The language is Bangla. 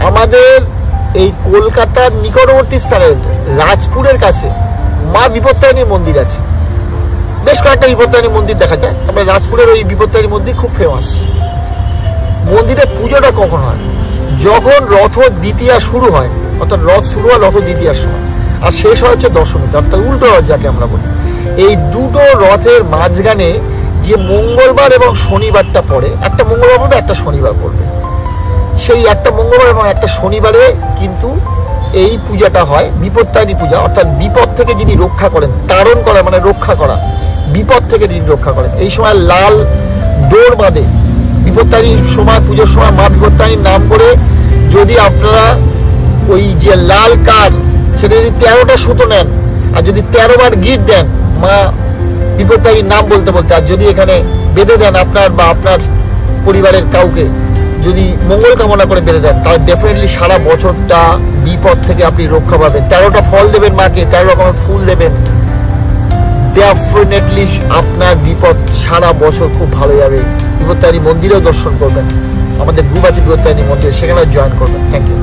আমাদের এই কলকাতার নিকটবর্তী স্থানের রাজপুরের কাছে মা বিপত্তারিণী মন্দির আছে। বেশ কয়েকটা বিপত্তারিণী মন্দির দেখা যায়, তবে রাজপুরের ওই বিপত্তারিণী মন্দির খুব ফেমাস। মন্দিরের পুজোটা কখন হয়? যখন রথ দ্বিতীয়া শুরু হয়, অর্থাৎ রথ শুরু হয় রথ দ্বিতীয়ার সময়, আর শেষ হয় হচ্ছে দশমীতে, অর্থাৎ উল্টো রথ যাকে আমরা বলি। এই দুটো রথের মাঝখানে যে মঙ্গলবার এবং শনিবারটা পড়ে, একটা মঙ্গলবার পড়বে একটা শনিবার পড়বে, সেই একটা মঙ্গলবার এবং একটা শনিবারে কিন্তু এই পূজাটা হয়, বিপত্তারিণী পূজা। অর্থাৎ বিপদ থেকে যিনি রক্ষা করেন, তারণ করা মানে রক্ষা করা, বিপদ থেকে যিনি রক্ষা করেন। এই সময় লাল ডোর বাঁধে বিপত্তারিণীর সময়, পুজোর সময় মা বিপত্তারিণীর নাম করে যদি আপনারা ওই যে লাল কার, সেটা যদি 13টা সুতো নেন আর যদি 13 বার গিট দেন মা বিপত্তারিণীর নাম বলতে বলতে, আর যদি এখানে বেঁধে দেন আপনার বা আপনার পরিবারের কাউকে, যদি মঙ্গল কামনা করে বেঁধে দেন, তাহলে ডেফিনেটলি সারা বছরটা বিপদ থেকে আপনি রক্ষা পাবেন। 13টা ফল দেবেন মাকে, 13 রকমের ফুল দেবেন, ডেফিনেটলি আপনার বিপদ সারা বছর খুব ভালো যাবে। বিপত্তারিণী মন্দিরেও দর্শন করবেন, আমাদের গ্রুপ আছে বিপত্তারিণী মন্দির, সেখানেও জয়েন করবেন। Thank you.